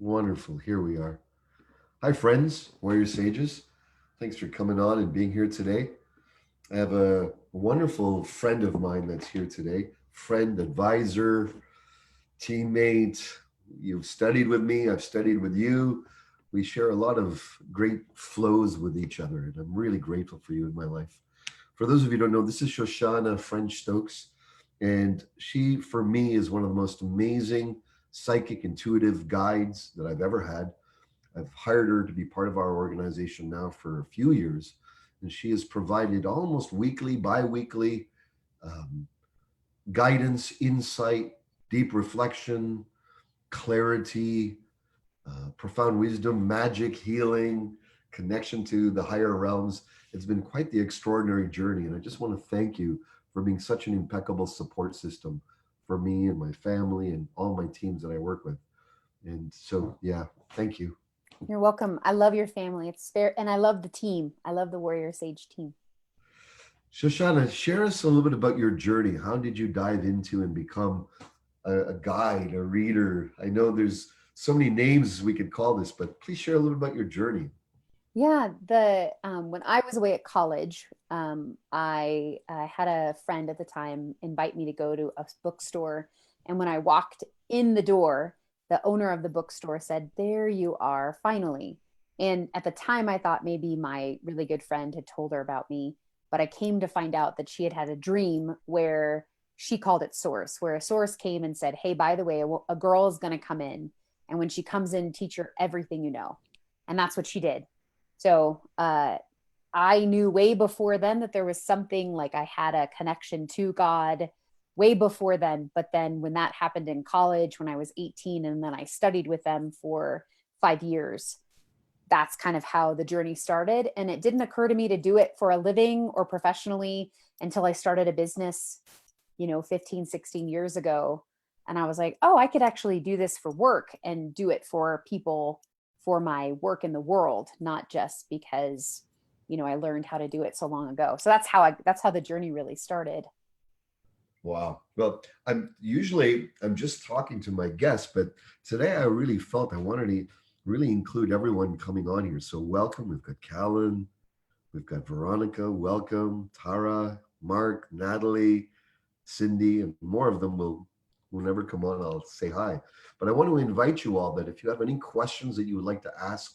Wonderful. Here we are. Hi, friends, warrior sages. Thanks for coming on and being here today. I have a wonderful friend of mine that's here today. Friend, advisor, teammate. You've studied with me. I've studied with you. We share a lot of great flows with each other, and I'm really grateful for you in my life. For those of you who don't know, this is Shoshana French Stokes, and she, for me, is one of the most amazing psychic intuitive guides that I've ever had. I've hired her to be part of our organization now for a few years, and she has provided almost weekly, bi weekly um, guidance, insight, deep reflection, clarity, profound wisdom, magic, healing, connection to the higher realms. It's been quite the extraordinary journey. And I just want to thank you for being such an impeccable support system for me and my family and all my teams that I work with. And so, yeah, thank you. You're welcome. I love your family. It's fair. And I love the team. I love the Warrior Sage team. Shoshana, share us a little bit about your journey. How did you dive into and become a guide, a reader? I know there's so many names we could call this, but please share a little bit about your journey. Yeah, the when I was away at college, I had a friend at the time invite me to go to a bookstore, and when I walked in the door, the owner of the bookstore said, "There you are, finally." And at the time, I thought maybe my really good friend had told her about me, but I came to find out that she had had a dream where she called it source, where a source came and said, "Hey, by the way, a girl is going to come in, and when she comes in, teach her everything you know." And that's what she did. So I knew way before then that there was something like I had a connection to God way before then. But then when that happened in college, when I was 18, and then I studied with them for 5 years, that's kind of how the journey started. And it didn't occur to me to do it for a living or professionally until I started a business, 15, 16 years ago. And I was like, oh, I could actually do this for work and do it for people for my work in the world, not just because, I learned how to do it so long ago. So that's how the journey really started. Wow. Well, I'm just talking to my guests, but today I really felt I wanted to really include everyone coming on here. So welcome. We've got Callan, we've got Veronica, welcome, Tara, Mark, Natalie, Cindy, and more of them will never come on. I'll say hi. But I want to invite you all that if you have any questions that you would like to ask,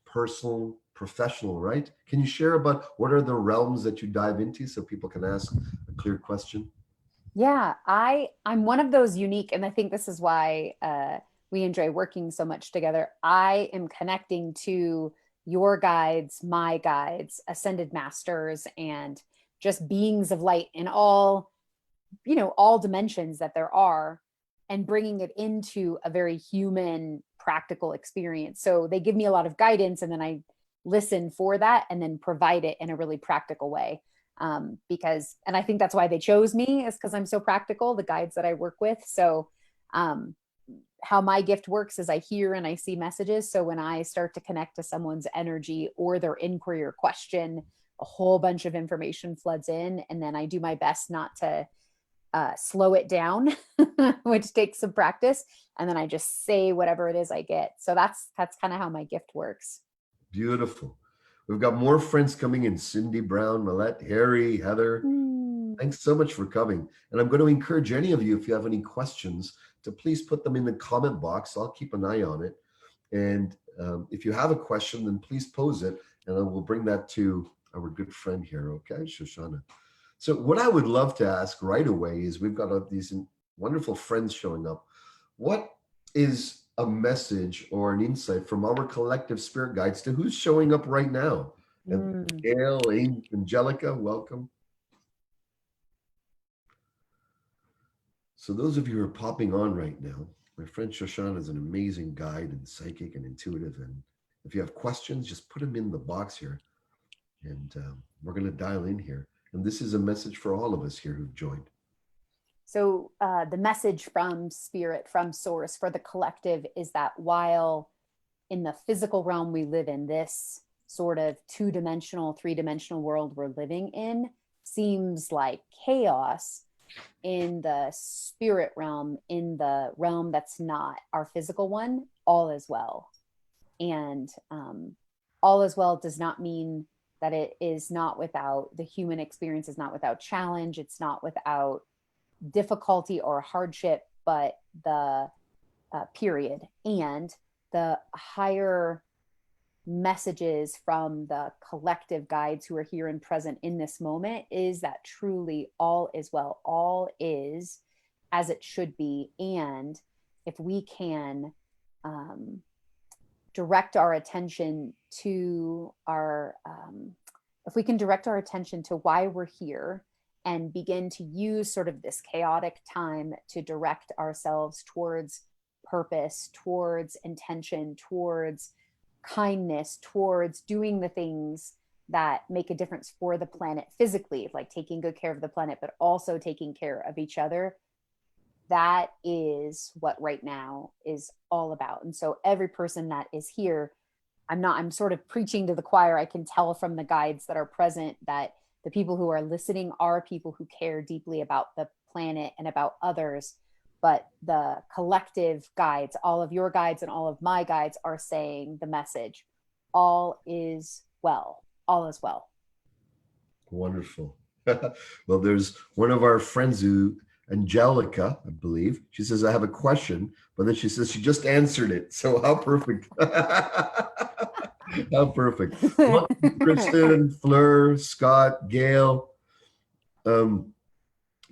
personal, professional, right? Can you share about what are the realms that you dive into so people can ask a clear question? Yeah, I'm one of those unique, and I think this is why we enjoy working so much together. I am connecting to your guides, my guides, ascended masters, and just beings of light in all dimensions that there are, and bringing it into a very human, practical experience. So they give me a lot of guidance, and then I listen for that, and then provide it in a really practical way because and I think that's why they chose me is because I'm so practical, the guides that I work with. So um, how my gift works is I hear and I see messages. So when I start to connect to someone's energy or their inquiry or question, a whole bunch of information floods in, and then I do my best not to slow it down, which takes some practice, and then I just say whatever it is I get. So that's kind of how my gift works. Beautiful. We've got more friends coming in: Cindy Brown, Millette, Harry, Heather. Mm. Thanks so much for coming. And I'm going to encourage any of you, if you have any questions, to please put them in the comment box. I'll keep an eye on it. And if you have a question, then please pose it, and I will bring that to our good friend here, okay, Shoshana. So, what I would love to ask right away is we've got these wonderful friends showing up. What is a message or an insight from our collective spirit guides to who's showing up right now? And Mm. Gail, Angelica, welcome. So, those of you who are popping on right now, my friend Shoshana is an amazing guide and psychic and intuitive. And if you have questions, just put them in the box here, and we're going to dial in here. And this is a message for all of us here who've joined. So the message from spirit, from source for the collective is that while in the physical realm we live in, this sort of two-dimensional, three-dimensional world we're living in seems like chaos, in the spirit realm, in the realm that's not our physical one, all is well. And all is well does not mean that it is not without, the human experience is not without challenge, it's not without difficulty or hardship, but the period. And the higher messages from the collective guides who are here and present in this moment is that truly all is well, all is as it should be. And if we can direct our attention to if we can direct our attention to why we're here and begin to use sort of this chaotic time to direct ourselves towards purpose, towards intention, towards kindness, towards doing the things that make a difference for the planet physically, like taking good care of the planet, but also taking care of each other. That is what right now is all about. And so every person that is here, I'm sort of preaching to the choir. I can tell from the guides that are present that the people who are listening are people who care deeply about the planet and about others. But the collective guides, all of your guides and all of my guides, are saying the message: all is well. All is well. Wonderful. Well, there's one of our friends who, Angelica, I believe, she says, I have a question, but then she says she just answered it. So how perfect. How perfect. Well, Kristen, Fleur, Scott, Gail, um,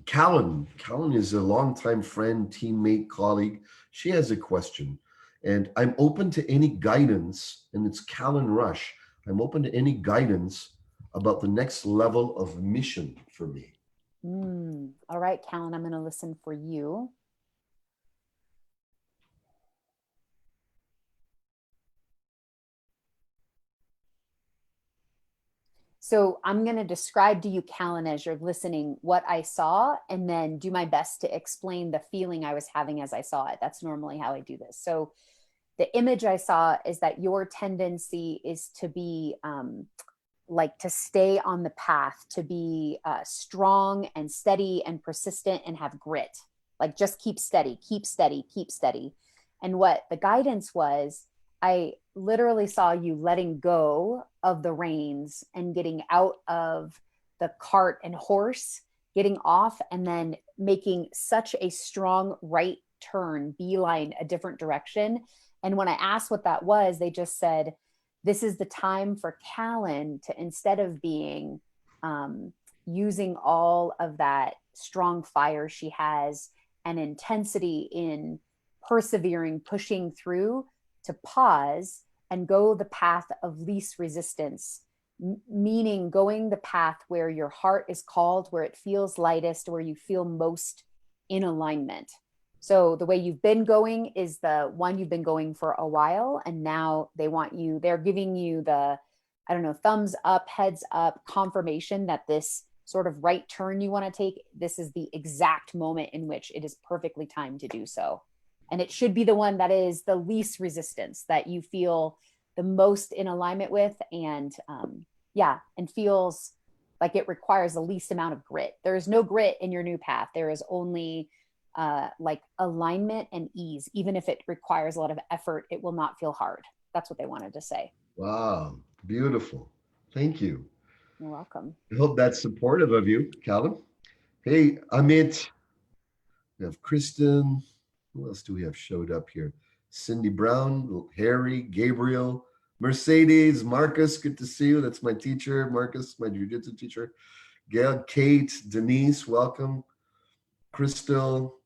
Callan. Callan is a longtime friend, teammate, colleague. She has a question, and I'm open to any guidance. And it's Callan Rush. I'm open to any guidance about the next level of mission for me. All right, Callan, I'm going to listen for you. So I'm going to describe to you, Callan, as you're listening, what I saw, and then do my best to explain the feeling I was having as I saw it. That's normally how I do this. So the image I saw is that your tendency is to be like to stay on the path, to be strong and steady and persistent and have grit. Like just keep steady, keep steady, keep steady. And what the guidance was, I literally saw you letting go of the reins and getting out of the cart and horse, getting off, and then making such a strong right turn, beeline a different direction. And when I asked what that was, they just said, this is the time for Callan to, instead of being using all of that strong fire she has and intensity in persevering, pushing through, to pause and go the path of least resistance, meaning going the path where your heart is called, where it feels lightest, where you feel most in alignment. So the way you've been going is the one you've been going for a while. And now they're giving you the, I don't know, thumbs up, heads up, confirmation that this sort of right turn you want to take, this is the exact moment in which it is perfectly timed to do so. And it should be the one that is the least resistance, that you feel the most in alignment with, and and feels like it requires the least amount of grit. There is no grit in your new path. There is only like alignment and ease. Even if it requires a lot of effort, it will not feel hard. That's what they wanted to say. Wow, beautiful. Thank you. You're welcome. I hope that's supportive of you, Calvin. Hey, Amit. We have Kristen. Who else do we have showed up here? Cindy Brown, Harry, Gabriel, Mercedes, Marcus. Good to see you. That's my teacher, Marcus, my jiu-jitsu teacher. Gail, Kate, Denise, welcome. Crystal,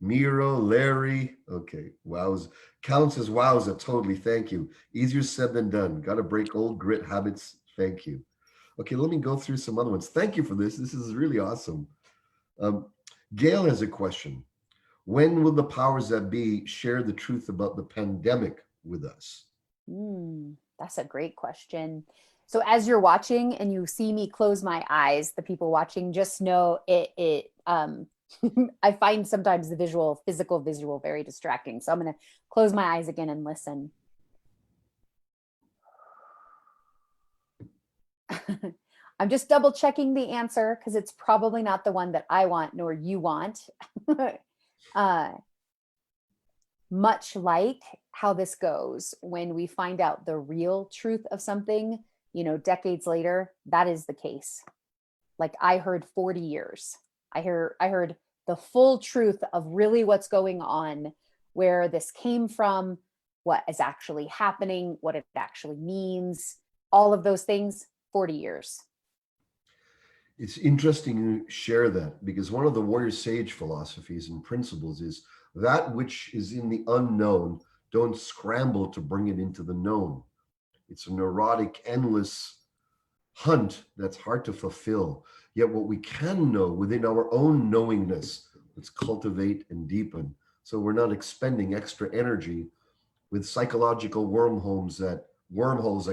Miro, Larry. Okay, wows. Callan says, wowza, totally. Thank you. Easier said than done. Got to break old grit habits. Thank you. Okay, let me go through some other ones. Thank you for this. This is really awesome. Gail has a question. When will the powers that be share the truth about the pandemic with us? That's a great question. So as you're watching and you see me close my eyes, the people watching, just know it I find sometimes the physical visual very distracting. So I'm going to close my eyes again and listen. I'm just double checking the answer because it's probably not the one that I want nor you want. uh, much like how this goes when we find out the real truth of something, decades later, that is the case. Like I heard 40 years. I heard the full truth of really what's going on, where this came from, what is actually happening, what it actually means, all of those things, 40 years. It's interesting you share that because one of the warrior sage philosophies and principles is that which is in the unknown, don't scramble to bring it into the known. It's a neurotic, endless hunt that's hard to fulfill. Yet, what we can know within our own knowingness, let's cultivate and deepen. So we're not expending extra energy with psychological wormholes that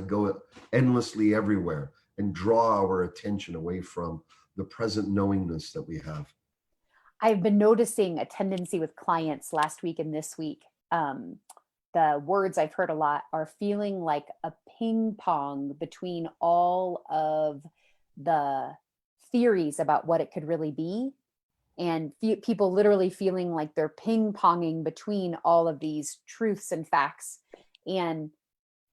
go endlessly everywhere and draw our attention away from the present knowingness that we have. I've been noticing a tendency with clients last week and this week. The words I've heard a lot are feeling like a ping pong between all of the theories about what it could really be, and people literally feeling like they're ping ponging between all of these truths and facts. And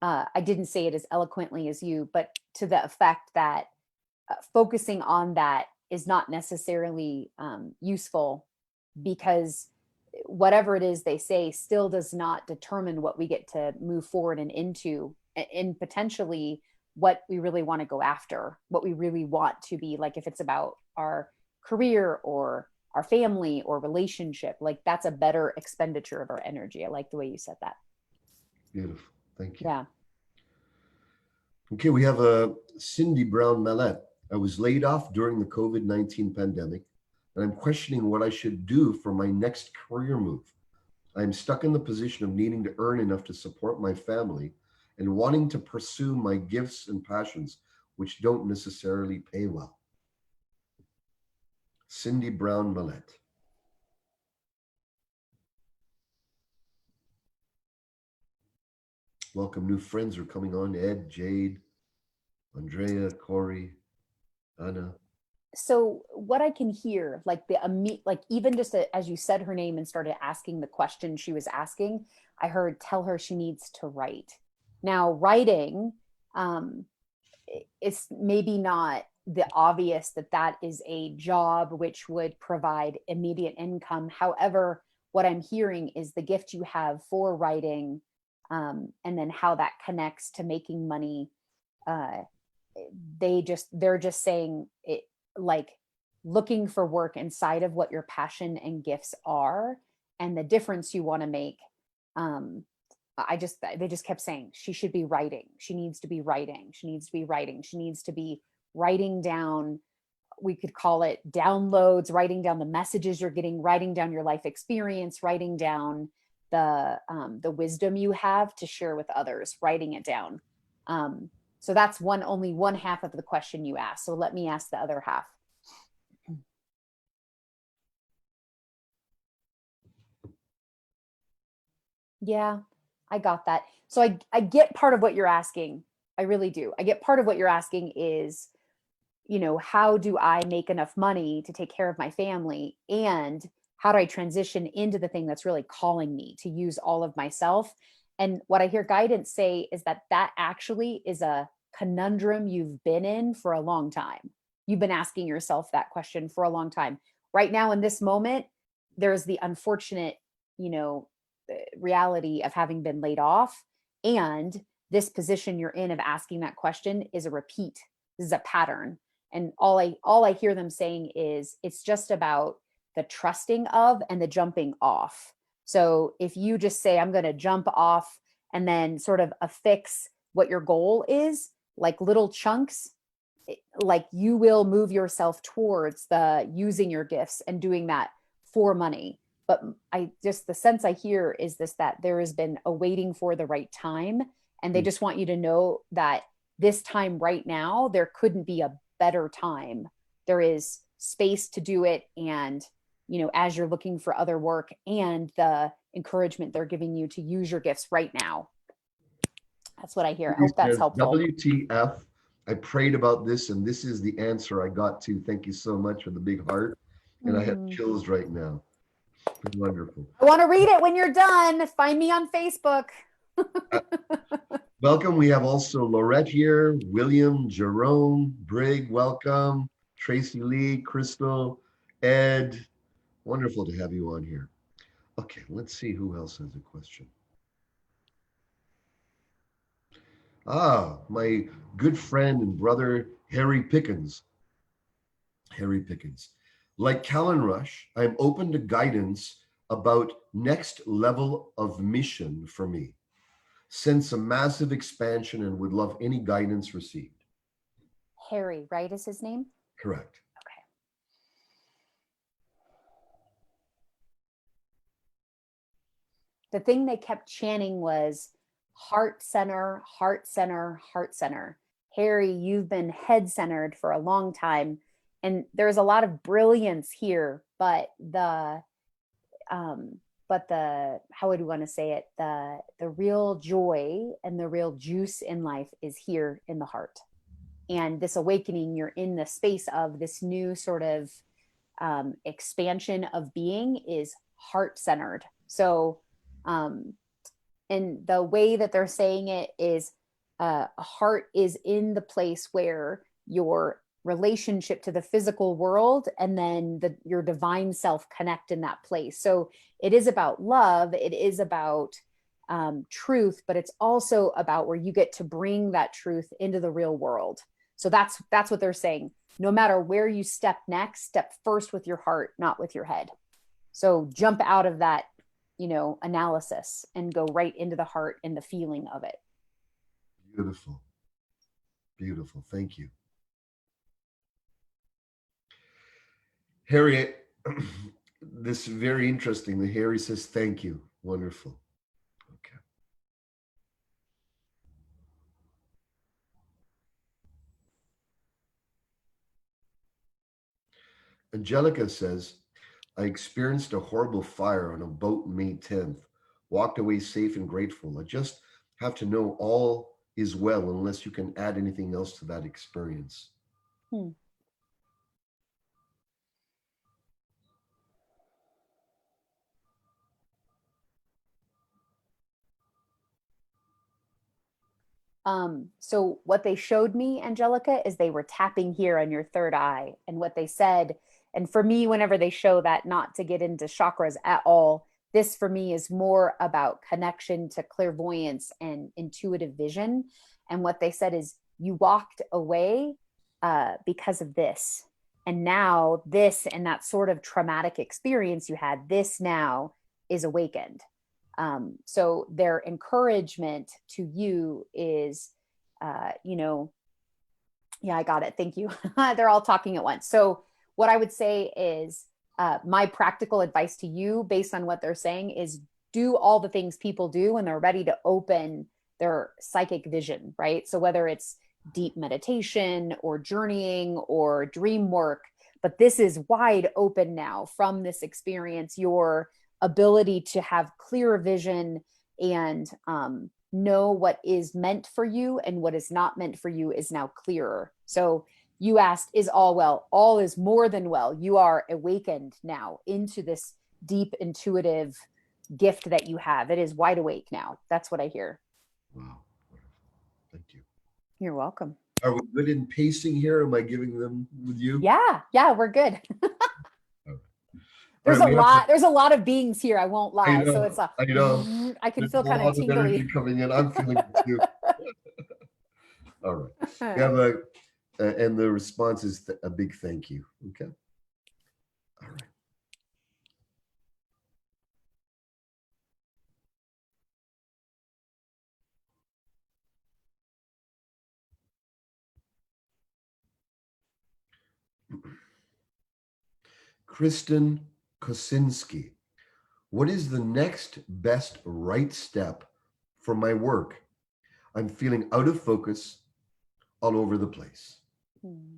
I didn't say it as eloquently as you, but to the effect that focusing on that is not necessarily useful, because whatever it is they say still does not determine what we get to move forward and into, and potentially what we really want to go after, what we really want to be. Like if it's about our career or our family or relationship, like that's a better expenditure of our energy. I like the way you said that. Beautiful. Thank you. Yeah. Okay, we have a Cindy Brown Mallet. I was laid off during the COVID-19 pandemic, and I'm questioning what I should do for my next career move. I'm stuck in the position of needing to earn enough to support my family and wanting to pursue my gifts and passions, which don't necessarily pay well. Cindy Brown Mallet. Welcome, new friends are coming on. Ed, Jade, Andrea, Corey, Anna. So what I can hear, like like even just as you said her name and started asking the question she was asking, I heard tell her she needs to write. Now, writing, um, it's maybe not the obvious that that is a job which would provide immediate income. However, what I'm hearing is the gift you have for writing, and then how that connects to making money. Uh, they're just saying it, like looking for work inside of what your passion and gifts are and the difference you want to make. um they just kept saying she should be writing, she needs to be writing, she needs to be writing, she needs to be writing down, we could call it downloads, writing down the messages you're getting, writing down your life experience, writing down the wisdom you have to share with others, writing it down. um so that's only one half of the question you asked. So let me ask the other half. Yeah, I got that. So I get part of what you're asking. I really do. I get part of what you're asking is, how do I make enough money to take care of my family? And how do I transition into the thing that's really calling me to use all of myself? And what I hear guidance say is that that actually is a conundrum you've been in for a long time. You've been asking yourself that question for a long time. Right now, in this moment, there's the unfortunate, you know, reality of having been laid off. And this position you're in of asking that question is a repeat. This is a pattern. And all I hear them saying is it's just about the trusting of and the jumping off. So if you just say I'm going to jump off and then sort of affix what your goal is, like little chunks, like you will move yourself towards the using your gifts and doing that for money. But I just, the sense I hear is this, that there has been a waiting for the right time, and they Mm. just want you to know that this time right now there couldn't be a better time. There is space to do it. And as you're looking for other work, and the encouragement they're giving you to use your gifts right now. That's what I hear. I He hope that's says, helpful. WTF, I prayed about this, and this is the answer I got to. Thank you so much for the big heart. And I have Hmm. chills right now. Wonderful. I want to read it when you're done. Find me on Facebook. Uh, Welcome. We have also Laurette here, William, Jerome, Brig, welcome. Tracy Lee, Crystal, Ed. Wonderful to have you on here. Okay, let's see who else has a question. My good friend and brother, Harry Pickens. Harry Pickens. Like Callan Rush, I'm open to guidance about next level of mission for me. Sense a massive expansion and would love any guidance received. Harry, right, is his name? Correct. Okay. The thing they kept chanting was heart center, heart center, heart center. Harry, you've been head centered for a long time. And there's a lot of brilliance here, um, but the how would we want to say it? The real joy and the real juice in life is here in the heart. And this awakening, you're in the space of this new sort of expansion of being is heart centered. So, um, and the way that they're saying it is a heart is in the place where your relationship to the physical world and then your divine self connect in that place. So it is about love, it is about truth, but it's also about where you get to bring that truth into the real world. So that's what they're saying. No matter where you step next, step first with your heart, not with your head. So jump out of that, analysis and go right into the heart and the feeling of it. Beautiful. Beautiful. Thank you. Harry, this is very interesting. The Harry says, thank you. Wonderful. Okay. Angelica says, I experienced a horrible fire on a boat May 10th, walked away safe and grateful. I just have to know all is well unless you can add anything else to that experience. Hmm. So what they showed me, Angelica, is they were tapping here on your third eye. And what they said, and for me, whenever they show that, not to get into chakras at all, this for me is more about connection to clairvoyance and intuitive vision. And what they said is you walked away because of this. And now this and that sort of traumatic experience you had, this now is awakened. So their encouragement to you is, uh, you know, yeah, I got it. Thank you. They're all talking at once. So what I would say is my practical advice to you based on what they're saying is do all the things people do when they're ready to open their psychic vision, right? So whether it's deep meditation or journeying or dream work, but this is wide open now from this experience. Your ability to have clear vision and know what is meant for you and what is not meant for you is now clearer. So you asked, is all well? All is more than well. You are awakened now into this deep intuitive gift that you have. It is wide awake now. That's what I hear. Wow. Thank you. You're welcome. Are we good in pacing here? Am I giving them with you? Yeah, we're good. All right. All There's right. a We have lot. There's a lot of beings here. I won't I lie. So it's know. a. I know. I can There's feel a kind of lot of energy tingly. coming in. I'm feeling it too. All right. We have and the response is a big thank you. Okay. All right. Kristen Kosinski. What is the next best right step for my work? I'm feeling out of focus all over the place. Hmm.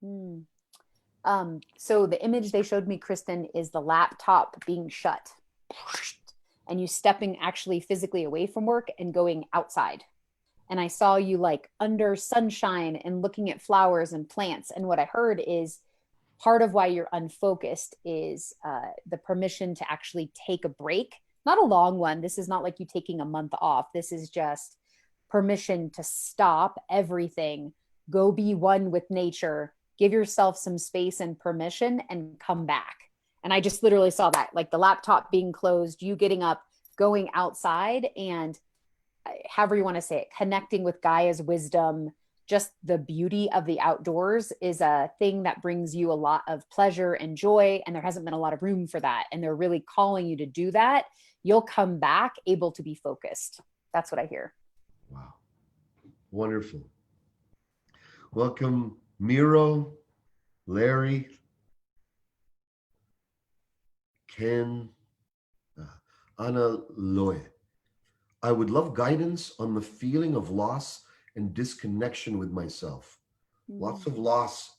Hmm. So the image they showed me, Kristen, is the laptop being shut and you stepping actually physically away from work and going outside. And I saw you like under sunshine and looking at flowers and plants. And what I heard is part of why you're unfocused is the permission to actually take a break, not a long one. This is not like you taking a month off. This is just permission to stop everything, go be one with nature, give yourself some space and permission, and come back. And I just literally saw that, like the laptop being closed, you getting up, going outside, and however you want to say it, connecting with Gaia's wisdom, just the beauty of the outdoors is a thing that brings you a lot of pleasure and joy. And there hasn't been a lot of room for that. And they're really calling you to do that. You'll come back able to be focused. That's what I hear. Wow. Wonderful. Welcome, Miro, Larry, Ken, Anna Loy. I would love guidance on the feeling of loss and disconnection with myself. Lots of loss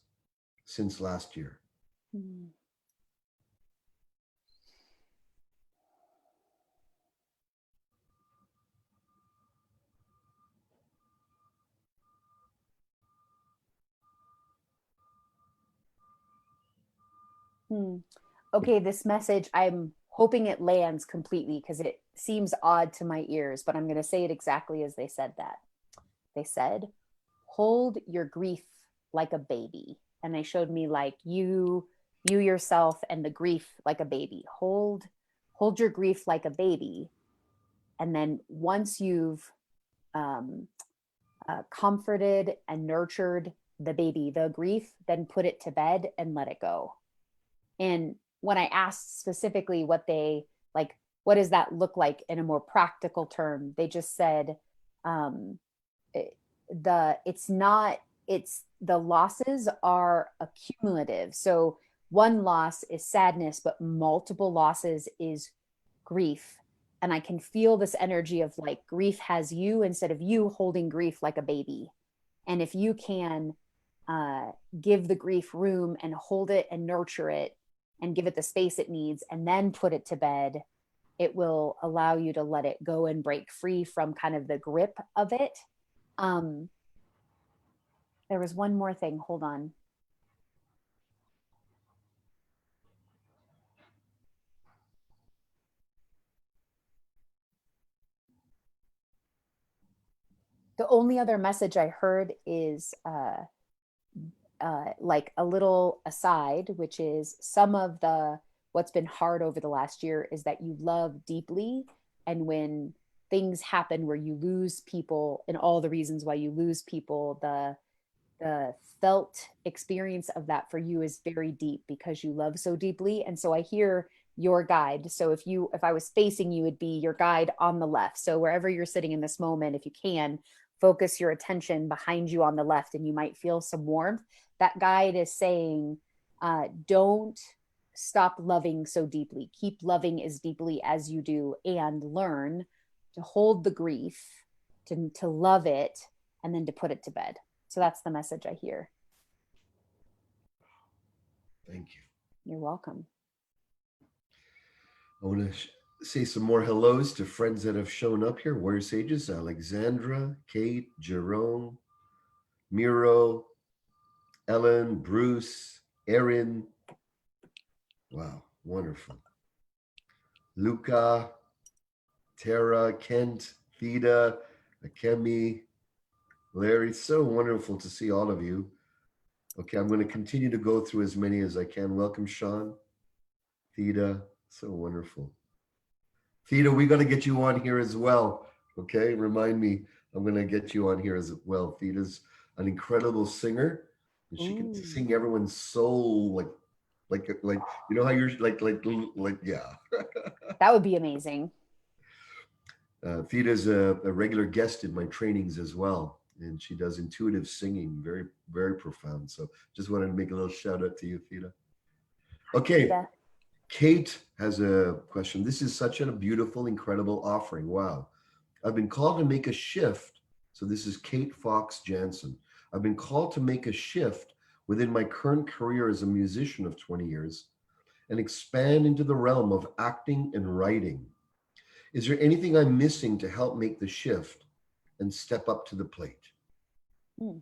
since last year. Mm. Hmm. Okay, this message, I'm hoping it lands completely because it seems odd to my ears, but I'm going to say it exactly as they said that. They said, hold your grief like a baby. And they showed me like you yourself and the grief like a baby. Hold your grief like a baby. And then once you've um, comforted and nurtured the baby, the grief, then put it to bed and let it go. And when I asked specifically what they like, what does that look like in a more practical term, they just said, um, it's not, it's the losses are accumulative. So one loss is sadness, but multiple losses is grief. And I can feel this energy of like grief has you instead of you holding grief like a baby. And if you can uh, give the grief room and hold it and nurture it and give it the space it needs and then put it to bed, it will allow you to let it go and break free from kind of the grip of it. Um, there was one more thing. Hold on. The only other message I heard is like a little aside, which is some of the what's been hard over the last year is that you love deeply. And when things happen where you lose people and all the reasons why you lose people, the felt experience of that for you is very deep because you love so deeply. And so I hear your guide. So if I was facing you, it'd be your guide on the left. So wherever you're sitting in this moment, if you can focus your attention behind you on the left and you might feel some warmth, that guide is saying, don't stop loving so deeply. Keep loving as deeply as you do and learn to hold the grief, to love it, and then to put it to bed. So that's the message I hear. Thank you. You're welcome. I want to say some more hellos to friends that have shown up here. Warrior Sages, Alexandra, Kate, Jerome, Miro, Ellen, Bruce, Erin. Wow, wonderful. Luca, Tara, Kent, Theda, Akemi, Larry. So wonderful to see all of you. Okay, I'm going to continue to go through as many as I can. Welcome, Sean, Theda. So wonderful. Theda, we got to get you on here as well. Okay, remind me. I'm going to get you on here as well. Theda's an incredible singer, and she can Ooh. sing everyone's soul like you know how you're like yeah. That would be amazing. Theda's a regular guest in my trainings as well, and she does intuitive singing, very profound. So just wanted to make a little shout out to you, Theda. Hi, Okay, Theta. Kate has a question. This is such a beautiful, incredible offering. Wow. I've been called to make a shift. So this is Kate Fox Jansen. I've been called to make a shift within my current career as a musician of 20 years and expand into the realm of acting and writing? Is there anything I'm missing to help make the shift and step up to the plate? Hmm.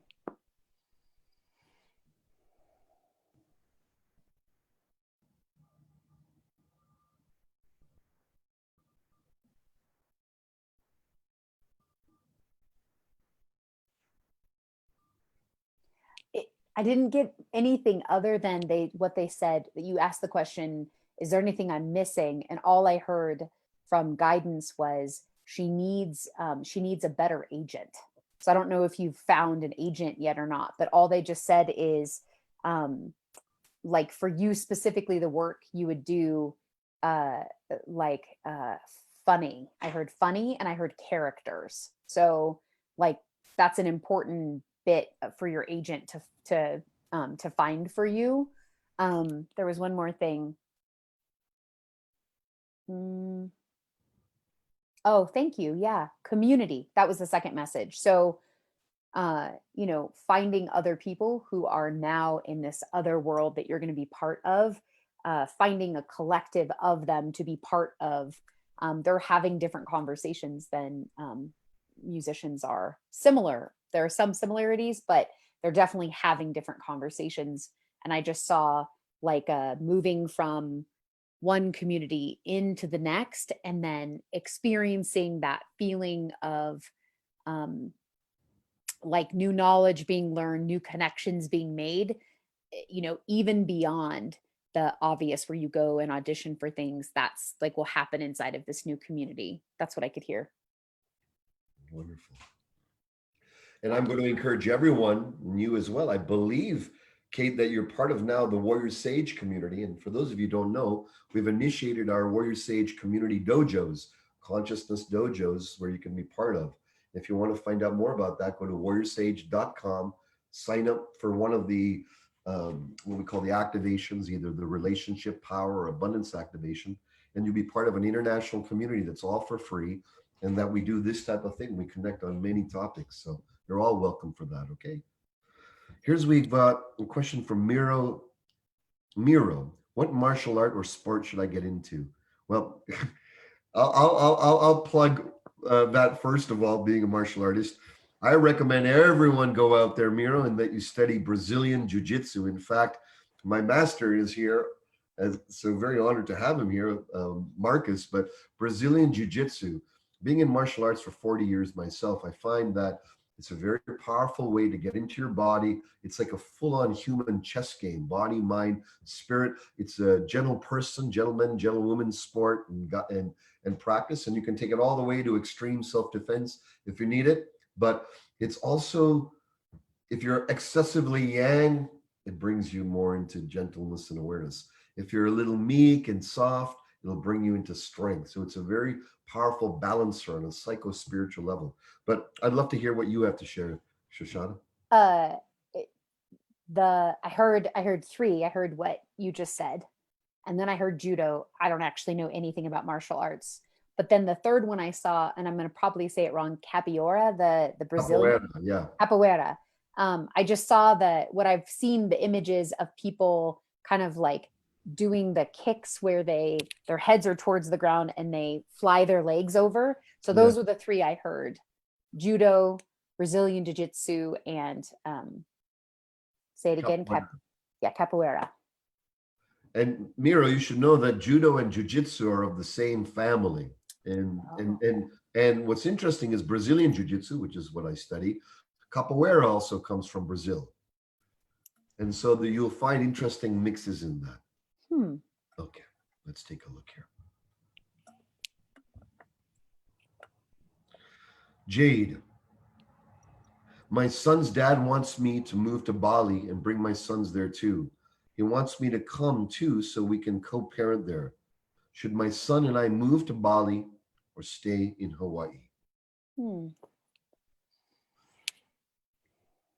it, I didn't get anything other than what they said. That you asked the question, is there anything I'm missing? And all I heard from guidance was she needs a better agent. So I don't know if you've found an agent yet or not, but all they just said is um, like for you specifically, the work you would do, uh, like funny. I heard funny and I heard characters. So like that's an important bit for your agent to find for you. There was one more thing. Mm, oh, thank you. Yeah, community. That was the second message. So finding other people who are now in this other world that you're going to be part of, finding a collective of them to be part of. They're having different conversations than musicians are. Similar. There are some similarities, but they're definitely having different conversations. And I just saw like moving from one community into the next and then experiencing that feeling of um, like new knowledge being learned, new connections being made, even beyond the obvious where you go and audition for things. That's like will happen inside of this new community. That's what I could hear. Wonderful. And I'm going to encourage everyone, and you as well, I believe, Kate, that you're part of now the Warrior Sage community. And for those of you who don't know, we've initiated our Warrior Sage community dojos, consciousness dojos, where you can be part of. If you want to find out more about that, go to warriorsage.com, sign up for one of the what we call the activations, either the relationship power or abundance activation, and you'll be part of an international community that's all for free, and that we do this type of thing. We connect on many topics. So you're all welcome for that. Okay. Here's we've got a question from Miro. Miro, what martial art or sport should I get into? Well, I'll plug that first of all. Being a martial artist, I recommend everyone go out there, Miro, and that you study Brazilian Jiu Jitsu. In fact, my master is here, so very honored to have him here, Marcus. But Brazilian Jiu Jitsu, being in martial arts for 40 years myself, I find that it's a very powerful way to get into your body. It's like a full-on human chess game, body, mind, spirit. It's a gentleman, gentlewoman sport, and practice, and you can take it all the way to extreme self-defense if you need it. But it's also, if you're excessively yang, it brings you more into gentleness and awareness. If you're a little meek and soft, it'll bring you into strength. So it's a very powerful balancer on a psycho-spiritual level. But I'd love to hear what you have to share, Shoshana. Uh, I heard three. I heard what you just said, and then I heard judo. I don't actually know anything about martial arts. But then the third one I saw, and I'm going to probably say it wrong, capoeira, the Brazilian Capoeira, yeah. capoeira. I just saw what I've seen the images of people kind of like doing the kicks where their heads are towards the ground and they fly their legs over. So Yeah. those were the three I heard: judo, Brazilian jiu-jitsu, and say it again, Capoeira. yeah, capoeira. And Miro, you should know that judo and jiu-jitsu are of the same family. And and Oh. and and what's interesting is Brazilian jiu-jitsu, which is what I study. Capoeira also comes from Brazil. And so you'll find interesting mixes in that. Hmm. Okay, let's take a look here. Jade, my son's dad wants me to move to Bali and bring my sons there too. He wants me to come too so we can co parent there. Should my son and I move to Bali or stay in Hawaii? Hmm.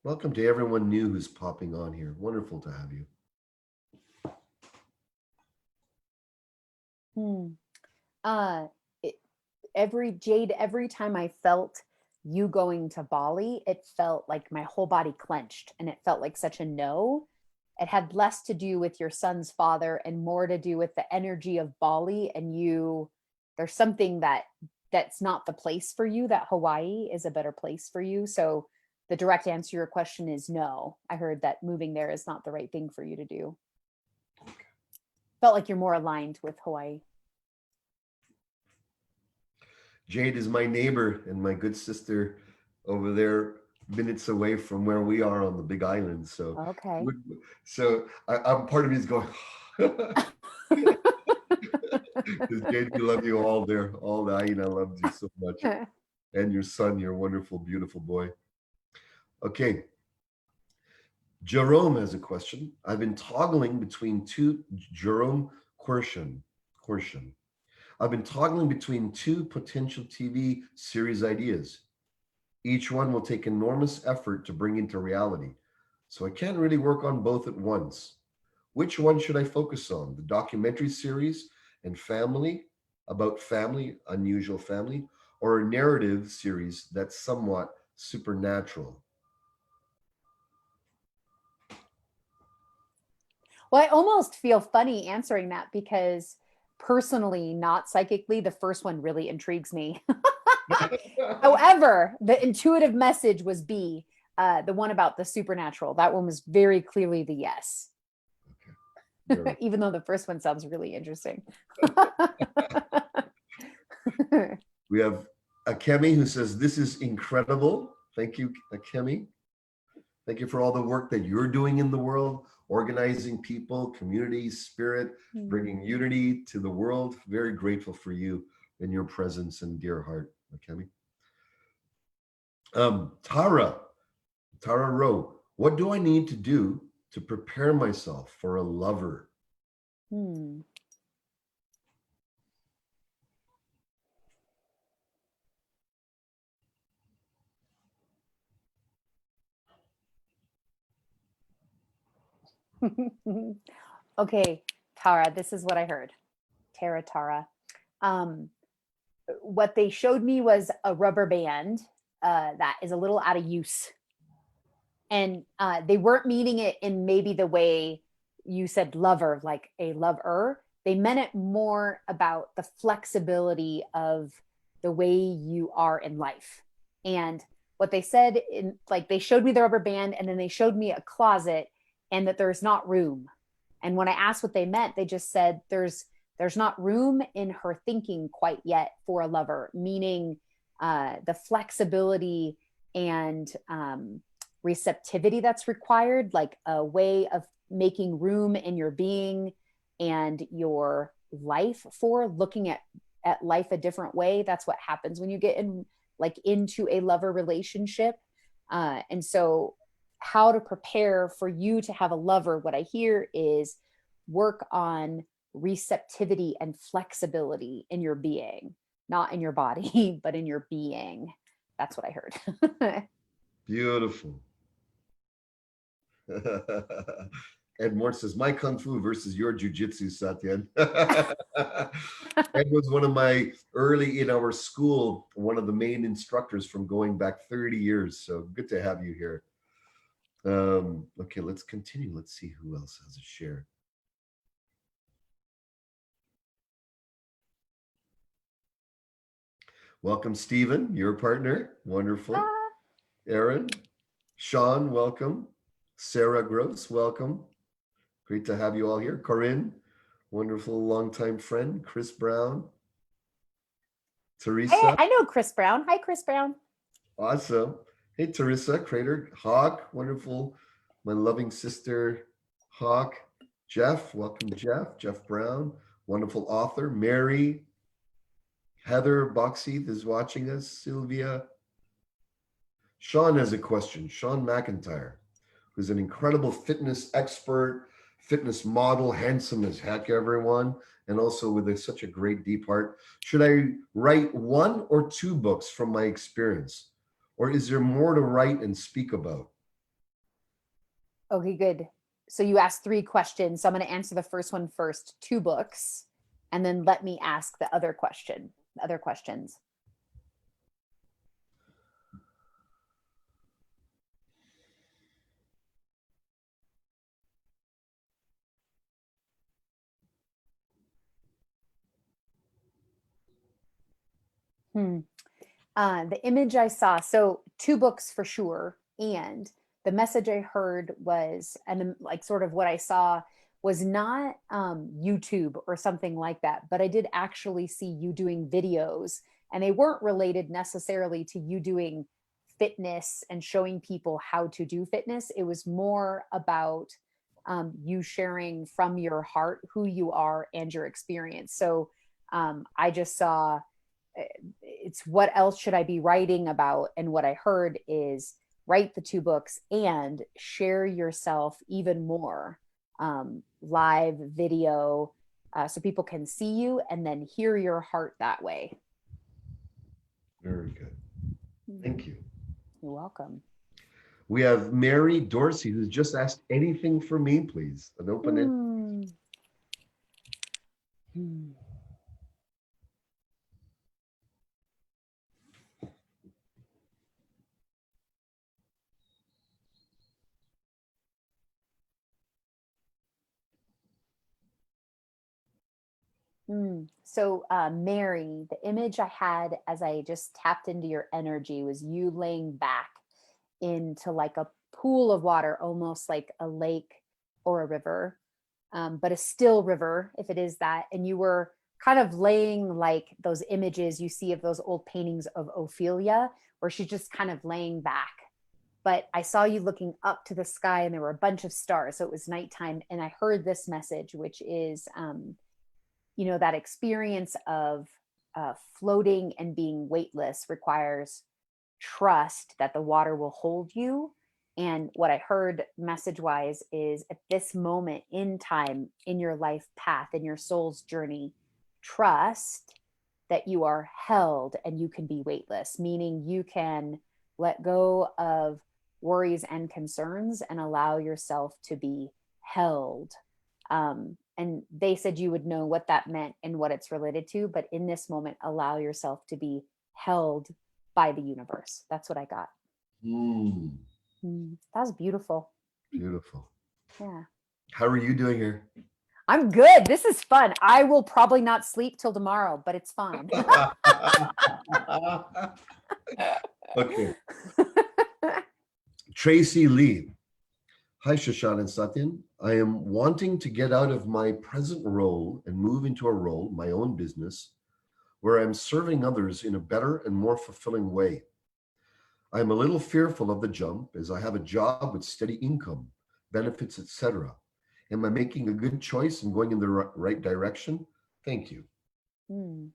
Welcome to everyone new who's popping on here. Wonderful to have you. Hmm. Uh, it, every time I felt you going to Bali, it felt like my whole body clenched and it felt like such a no. it had less to do with your son's father and more to do with the energy of Bali, and there's something that's not the place for you, that Hawaii is a better place for you. So the direct answer to your question is no. I heard that moving there is not the right thing for you to do. Felt like you're more aligned with Hawaii. Jade is my neighbor and my good sister over there, minutes away from where we are on the Big Island. So, Okay. I'm part of me is going. Jade, we love you all there. All the Aina loves you so much, and your son, your wonderful, beautiful boy. Okay, Jerome has a question. I've been toggling between two. Jerome Quertion. I've been toggling between two potential TV series ideas. Each one will take enormous effort to bring into reality. So I can't really work on both at once. Which one should I focus on? The documentary series and family, about family, unusual family, or a narrative series that's somewhat supernatural? Well, I almost feel funny answering that because personally, not psychically, the first one really intrigues me. However, the intuitive message was B, the one about the supernatural. That one was very clearly the yes, Okay. even though the first one sounds really interesting. We have Akemi who says, "This is incredible." Thank you, Akemi. Thank you for all the work that you're doing in the world, organizing people, community, spirit, bringing unity to the world. Very grateful for you and your presence and dear heart, Akemi. Tara Rowe, what do I need to do to prepare myself for a lover? Hmm. Okay, Tara, this is what I heard. Tara. Um, what they showed me was a rubber band that is a little out of use. And they weren't meaning it in maybe the way you said lover, like a lover. They meant it more about the flexibility of the way you are in life. And what they said in, like, they showed me the rubber band and then they showed me a closet and that there's not room. And when I asked what they meant, they just said there's not room in her thinking quite yet for a lover, meaning the flexibility and receptivity that's required, like a way of making room in your being and your life for looking at life a different way. That's what happens when you get in, like, into a lover relationship. And so how to prepare for you to have a lover, what I hear is work on receptivity and flexibility in your being, not in your body, but in your being. That's what I heard. Beautiful. Ed Moore says, my Kung Fu versus your Jiu-Jitsu, Satyan. Ed was one of my early in our school, one of the main instructors from going back 30 years. So good to have you here. Okay, let's continue. Let's see who else has a share. Welcome, Stephen, your partner. Wonderful. Aaron, Sean, welcome. Sarah Gross, welcome. Great to have you all here. Corinne, wonderful longtime friend. Chris Brown. Teresa. I know Chris Brown. Hi, Chris Brown. Awesome. Hey, Teresa Crater. Hawk, wonderful. My loving sister, Hawk. Jeff, welcome, Jeff. Jeff Brown, wonderful author. Mary. Heather Boxeath is watching us. Sylvia. Sean has a question. Sean McIntyre, who's an incredible fitness expert, fitness model, handsome as heck, everyone, and also with such a great deep heart. Should I write one or two books from my experience? Or is there more to write and speak about? Okay, good. So you asked 3 questions. So I'm going to answer the first one first, 2 books, and then let me ask the other questions. Hmm. The image I saw, so two books for sure. And the message I heard was, and like sort of what I saw was not YouTube or something like that, but I did actually see you doing videos, and they weren't related necessarily to you doing fitness and showing people how to do fitness. It was more about you sharing from your heart who you are and your experience. So I just saw it's what else should I be writing about? And what I heard is write the two books and share yourself even more, live video, so people can see you and then hear your heart that way. Very good. Thank you. You're welcome. We have Mary Dorsey, who's just asked anything for me, please. An open end. Hmm. Hmm. So, Mary, the image I had as I just tapped into your energy was you laying back into like a pool of water, almost like a lake or a river, but a still river, if it is that. And you were kind of laying like those images you see of those old paintings of Ophelia, where she's just kind of laying back. But I saw you looking up to the sky and there were a bunch of stars. So it was nighttime. And I heard this message, which is, that experience of floating and being weightless requires trust that the water will hold you. And what I heard message wise is at this moment in time in your life path, in your soul's journey, trust that you are held and you can be weightless, meaning you can let go of worries and concerns and allow yourself to be held. And they said you would know what that meant and what it's related to, but in this moment, allow yourself to be held by the universe. That's what I got. Mm, That was beautiful. beautiful. Yeah. How are you doing here? I'm good. This is fun. I will probably not sleep till tomorrow, but it's fun. Okay. Tracy Lee. Hi, Shoshana and Satyan. I am wanting to get out of my present role and move into a role, my own business, where I'm serving others in a better and more fulfilling way. I am a little fearful of the jump as I have a job with steady income, benefits, etc. Am I making a good choice and going in the right direction? Thank you. Hmm.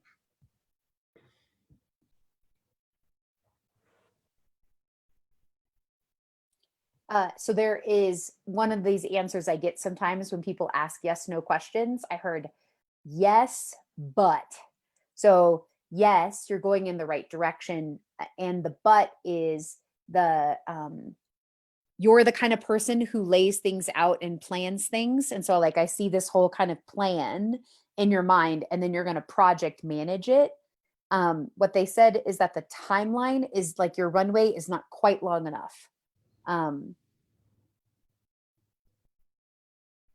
So there is one of these answers I get sometimes when people ask yes, no questions. I heard yes, but. So yes, you're going in the right direction. And the but is you're the kind of person who lays things out and plans things. And so like I see this whole kind of plan in your mind, and then you're going to project manage it. What they said is that the timeline is like your runway is not quite long enough. Um,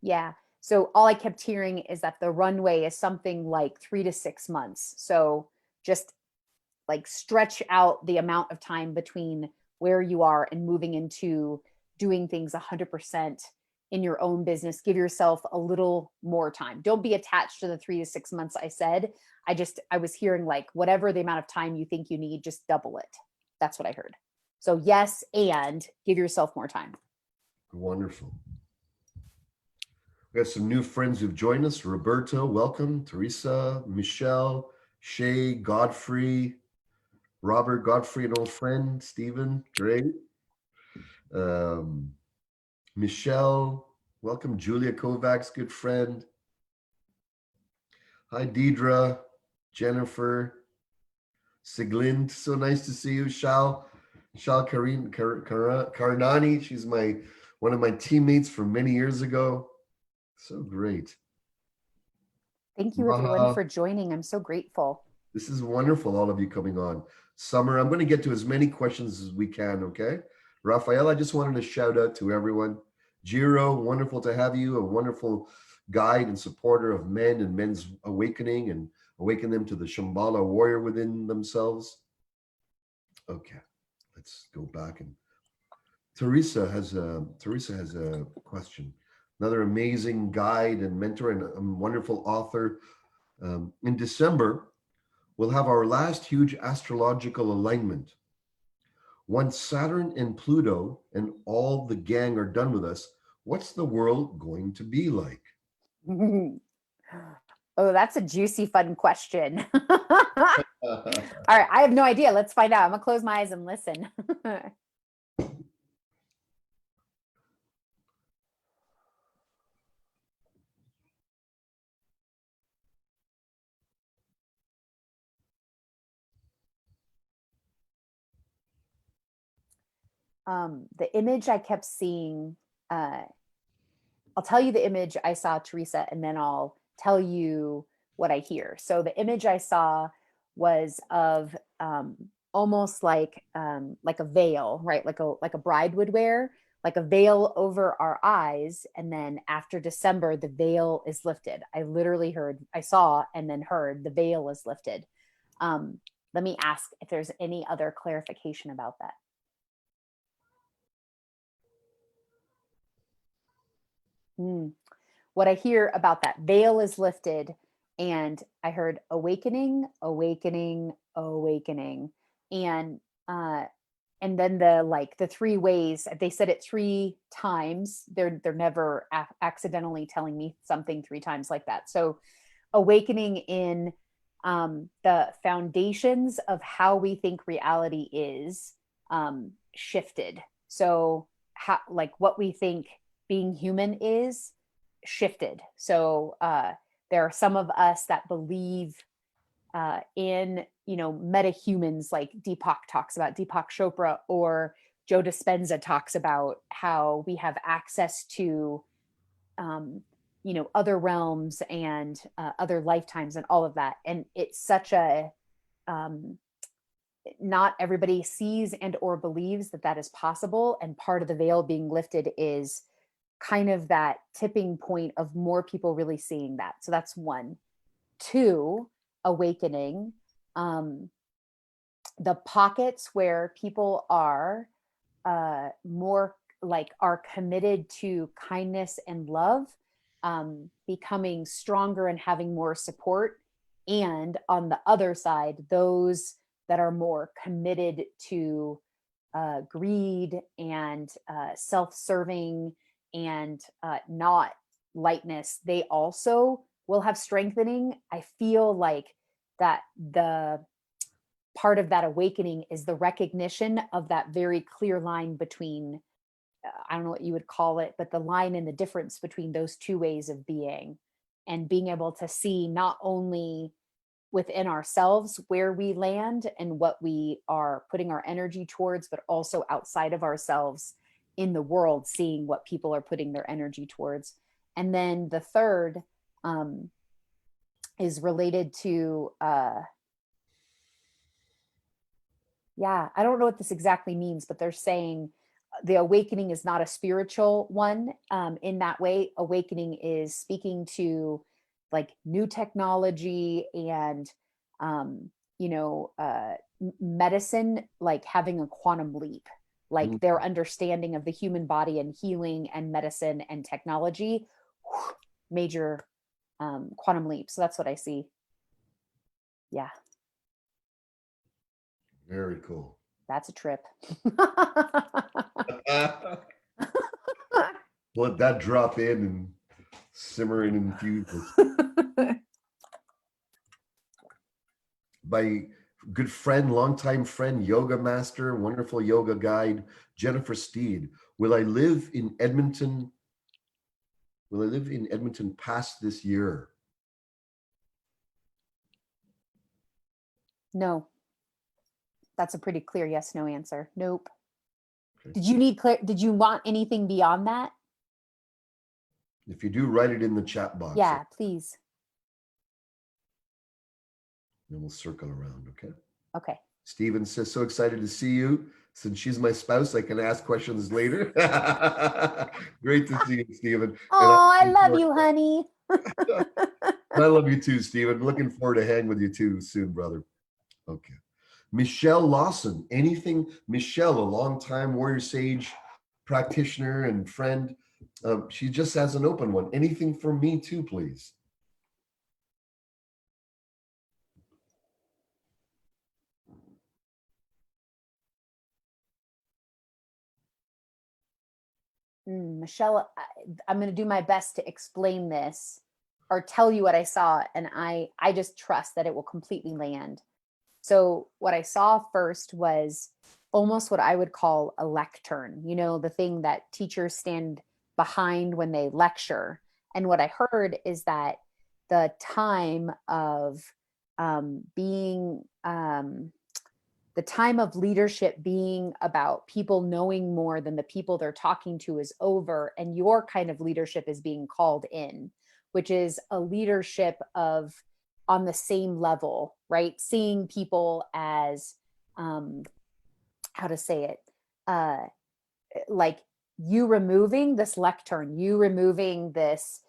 Yeah. So all I kept hearing is that the runway is something like 3 to 6 months. So just like stretch out the amount of time between where you are and moving into doing things 100% in your own business. Give yourself a little more time. Don't be attached to the 3 to 6 months I said. I was hearing like whatever the amount of time you think you need, just double it. That's what I heard. So yes, and give yourself more time. Wonderful. We have some new friends who've joined us. Roberto, welcome. Teresa, Michelle, Shay, Godfrey, Robert, Godfrey, an old friend. Stephen, great. Um, Michelle, welcome. Julia Kovacs, good friend. Hi, Deidre, Jennifer, Siglind, so nice to see you. Shal Karnani, she's one of my teammates from many years ago. So great. Thank you everyone Maha, for joining. I'm so grateful. this is wonderful, all of you coming on. Summer, I'm going to get to as many questions as we can, okay? Raphael, I just wanted to shout out to everyone. Jiro, wonderful to have you, a wonderful guide and supporter of men and men's awakening and awaken them to the Shambhala warrior within themselves. Okay, let's go back. And Teresa has a question. Another amazing guide and mentor and a wonderful author. In December, we'll have our last huge astrological alignment. Once Saturn and Pluto and all the gang are done with us, what's the world going to be like? Oh, that's a juicy, fun question. All right, I have no idea. Let's find out. I'm gonna close my eyes and listen. The image I kept seeing, I'll tell you the image I saw, Teresa, and then I'll tell you what I hear. So the image I saw was of almost like a veil, right? Like a bride would wear, like a veil over our eyes, and then after December, the veil is lifted. I literally heard, I saw, and then heard the veil is lifted. Let me ask if there's any other clarification about that. What I hear about that veil is lifted, and I heard awakening, awakening, awakening, and then the three ways they said it three times. They're never accidentally telling me something three times like that. So awakening in the foundations of how we think reality is shifted. So how, like, what we think being human is shifted. So there are some of us that believe in, metahumans, like Deepak talks about, Deepak Chopra, or Joe Dispenza talks about how we have access to other realms and other lifetimes and all of that. And it's such a not everybody sees and or believes that that is possible. And part of the veil being lifted is kind of that tipping point of more people really seeing that. So that's one. Two, awakening. The pockets where people are more like are committed to kindness and love, becoming stronger and having more support. And on the other side, those that are more committed to greed and self-serving and not lightness, they also will have strengthening. I feel like that the part of that awakening is the recognition of that very clear line between, I don't know what you would call it, but the line and the difference between those two ways of being, and being able to see not only within ourselves where we land and what we are putting our energy towards, but also outside of ourselves in the world, seeing what people are putting their energy towards. And then the third is related to, I don't know what this exactly means, but they're saying the awakening is not a spiritual one. In that way, awakening is speaking to like new technology and, medicine, like having a quantum leap, like their understanding of the human body and healing and medicine and technology, major quantum leap. So that's what I see. Yeah. Very cool. That's a trip. Let that drop in and simmer and infuse this. My good friend, longtime friend, yoga master, wonderful yoga guide, Jennifer Steed. Will I live in Edmonton? Will I live in Edmonton past this year? No. That's a pretty clear yes, no answer. Nope. Okay. Did you want anything beyond that? If you do, write it in the chat box. Yeah, please. Then we'll circle around, okay? Okay. Steven says, so excited to see you. Since she's my spouse, I can ask questions later. Great to see you, Steven. Oh, I love you, honey. I love you too, Stephen. Looking forward to hang with you too soon, brother. Okay. Michelle Lawson, anything? Michelle, a longtime Warrior Sage practitioner and friend. She just has an open one. Anything from me too, please. Michelle, I'm going to do my best to explain this or tell you what I saw, and I just trust that it will completely land. So what I saw first was almost what I would call a lectern, you know, the thing that teachers stand behind when they lecture. And what I heard is that the time of being the time of leadership being about people knowing more than the people they're talking to is over, and your kind of leadership is being called in, which is a leadership of on the same level, right? Seeing people as um how to say it, uh like you removing this lectern, you removing this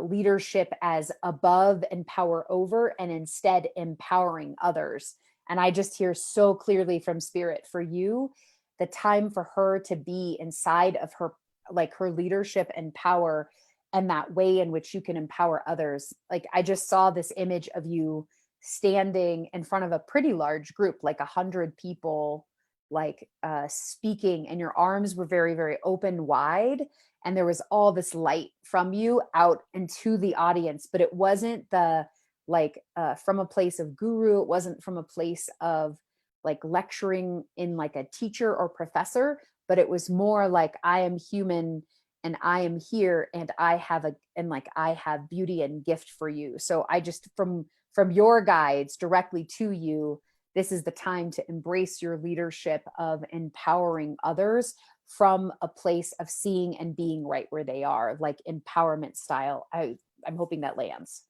leadership as above and power over, and instead empowering others. And I just hear so clearly from spirit for you, the time for her to be inside of her, like her leadership and power, and that way in which you can empower others. Like I just saw this image of you standing in front of a pretty large group, like 100 people, like speaking, and your arms were very, very open wide, and there was all this light from you out into the audience, but it wasn't the like from a place of guru, it wasn't from a place of like lecturing in like a teacher or professor, but it was more like I am human and I am here and I have a and like I have beauty and gift for you. So I just from your guides directly to you, this is the time to embrace your leadership of empowering others from a place of seeing and being right where they are, like empowerment style. I'm hoping that lands.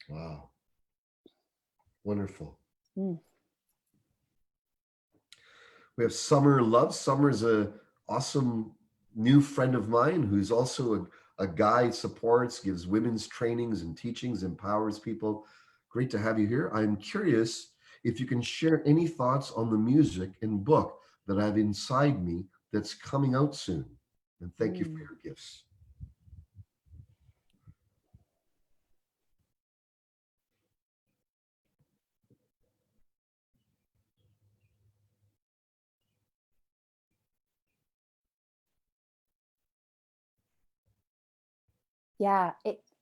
Wow. Wonderful. Mm. We have Summer Love. Summer's a awesome new friend of mine who's also a guide, supports, gives women's trainings and teachings, empowers people. Great to have you here. I'm curious if you can share any thoughts on the music and book that I have inside me that's coming out soon. And thank you for Mm. your gifts. Yeah,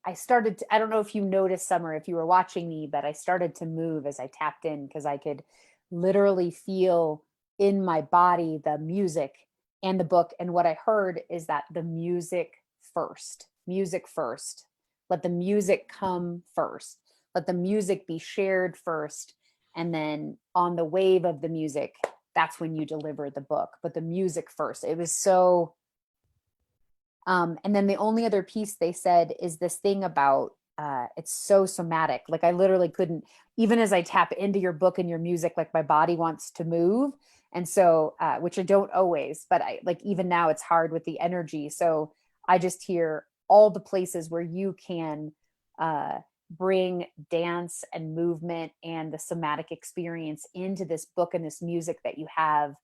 I started to, I don't know if you noticed, Summer, if you were watching me, but I started to move as I tapped in because I could literally feel in my body the music and the book. And what I heard is that the music first. Let the music come first. Let the music be shared first. And then on the wave of the music, that's when you deliver the book. But the music first. It was so and then the only other piece they said is this thing about it's so somatic. Like I literally couldn't, even as I tap into your book and your music, like my body wants to move. And so, which I don't always, but I like even now it's hard with the energy. So I just hear all the places where you can uh, bring dance and movement and the somatic experience into this book and this music that you have.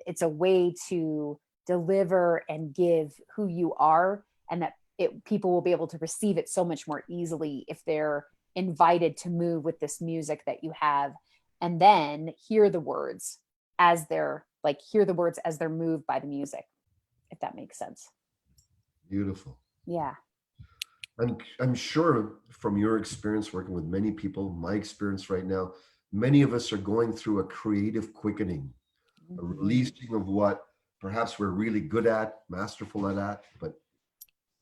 It's a way to deliver and give who you are, and that people will be able to receive it so much more easily if they're invited to move with this music that you have, and then hear the words as they're like hear the words as they're moved by the music, if that makes sense. Beautiful. Yeah. I'm sure from your experience working with many people, my experience right now, many of us are going through a creative quickening, a Mm-hmm. releasing of what perhaps we're really good at, masterful at, but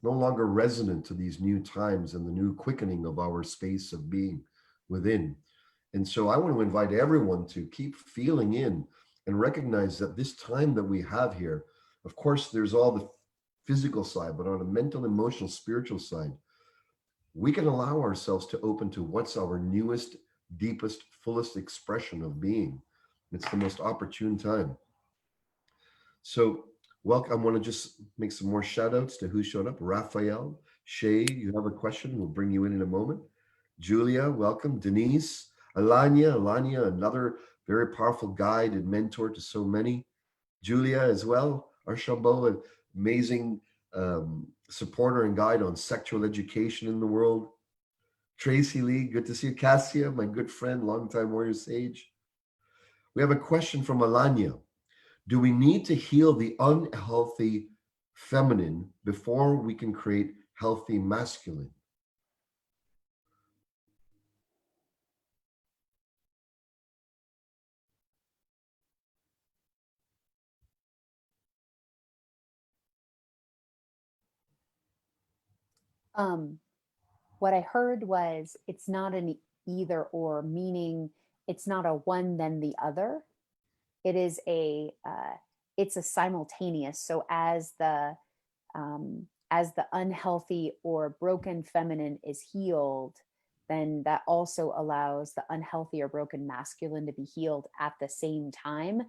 no longer resonant to these new times and the new quickening of our space of being within. And so I want to invite everyone to keep feeling in and recognize that this time that we have here, of course, there's all the physical side, but on a mental, emotional, spiritual side, we can allow ourselves to open to what's our newest, deepest, fullest expression of being. It's the most opportune time. So, welcome. I want to just make some more shout outs to who showed up. Raphael, Shay, you have a question? We'll bring you in a moment. Julia, welcome. Denise, Alanya, another very powerful guide and mentor to so many. Julia as well, Archambault, an amazing supporter and guide on sexual education in the world. Tracy Lee, good to see you. Cassia, my good friend, longtime warrior sage. We have a question from Alanya. Do we need to heal the unhealthy feminine before we can create healthy masculine? Um, what I heard was it's not an either or, meaning it's not a one then the other. It is it's a simultaneous. So as the unhealthy or broken feminine is healed, then that also allows the unhealthy or broken masculine to be healed at the same time,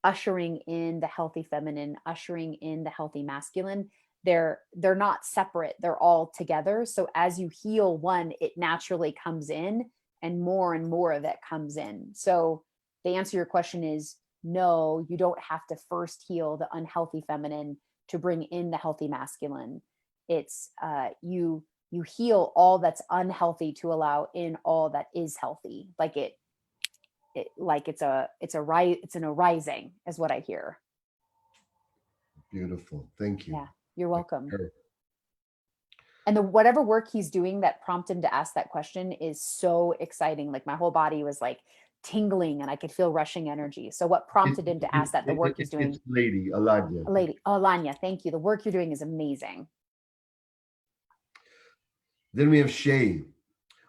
ushering in the healthy feminine, ushering in the healthy masculine. They're not separate, they're all together. So as you heal one, it naturally comes in and more of it comes in. So the answer to your question is no, you don't have to first heal the unhealthy feminine to bring in the healthy masculine. It's you heal all that's unhealthy to allow in all that is healthy. Like it's an arising is what I hear. Beautiful. Thank you. Yeah, you're welcome. Sure. And the whatever work he's doing that prompted him to ask that question is so exciting. Like my whole body was like tingling and I could feel rushing energy. So what It, prompted him to ask that? The work he's it's doing. Lady Alanya. Lady, oh, Lanya, thank you. The work you're doing is amazing. Then we have Shay.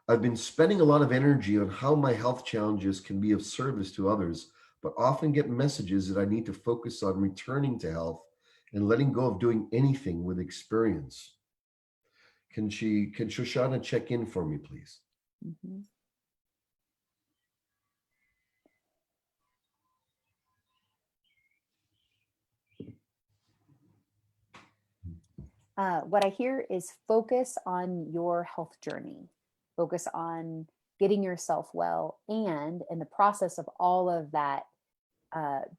I've been spending a lot of energy on how my health challenges can be of service to others, but often get messages that I need to focus on returning to health and letting go of doing anything with experience. Can Shoshana check in for me, please? Mhm. What I hear is focus on your health journey, focus on getting yourself well, and in the process of all of that,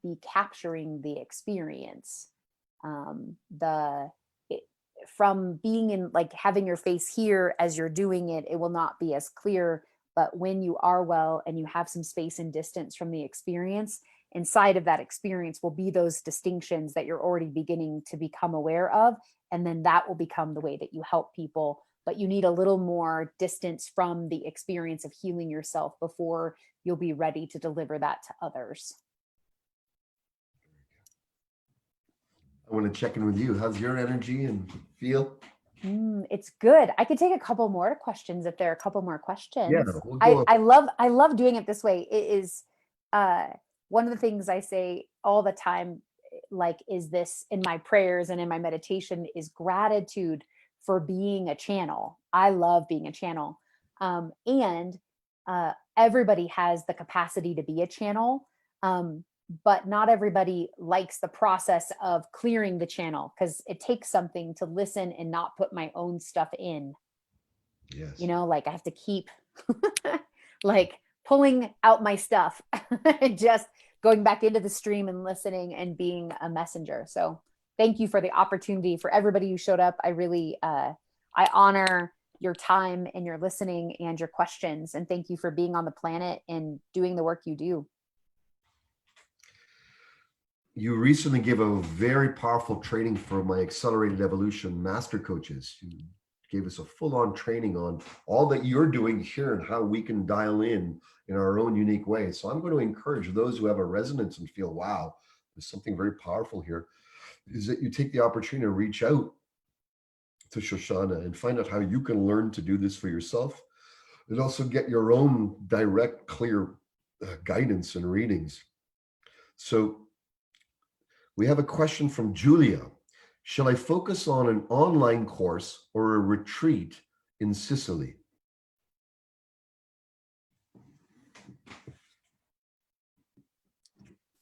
be capturing the experience. The it, from being in like having your face here as you're doing it, it will not be as clear. But when you are well and you have some space and distance from the experience, inside of that experience will be those distinctions that you're already beginning to become aware of. And then that will become the way that you help people. But you need a little more distance from the experience of healing yourself before you'll be ready to deliver that to others. I want to check in with you. How's your energy and feel? It's good. I could take a couple more questions if there are a couple more Yeah, questions. we'll I go. I love I love doing it this way. It is uh one of the things I say all the time, like is this in my prayers and in my meditation, is gratitude for being a channel. I love being a channel. And everybody has the capacity to be a channel. But not everybody likes the process of clearing the channel because it takes something to listen and not put my own stuff in. Yes. Like I have to keep like pulling out my stuff and just going back into the stream and listening and being a messenger. So thank you for the opportunity. For everybody who showed up, I really I honor your time and your listening and your questions, and thank you for being on the planet and doing the work you do. You recently gave a very powerful training for my accelerated evolution master coaches. You gave us a full-on training on all that you're doing here and how we can dial in our own unique way. So I'm going to encourage those who have a resonance and feel, wow, there's something very powerful here, is that you take the opportunity to reach out to Shoshana and find out how you can learn to do this for yourself and also get your own direct, clear guidance and readings. So we have a question from Julia. Shall I focus on an online course or a retreat in Sicily?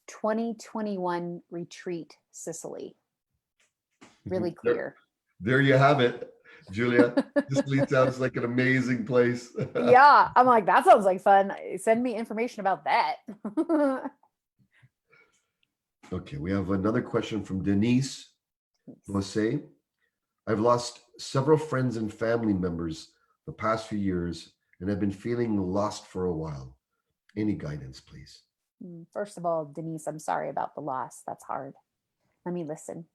2021 retreat, Sicily. Really There, clear. there you have it. Julia, Sicily sounds like an amazing place. Yeah, I'm like, that sounds like fun. Send me information about that. Okay, we have another question from Denise Jose. I've lost several friends and family members the past few years and have been feeling lost for a while. Any guidance, please? First of all, Denise, I'm sorry about the loss. That's hard. Let me listen.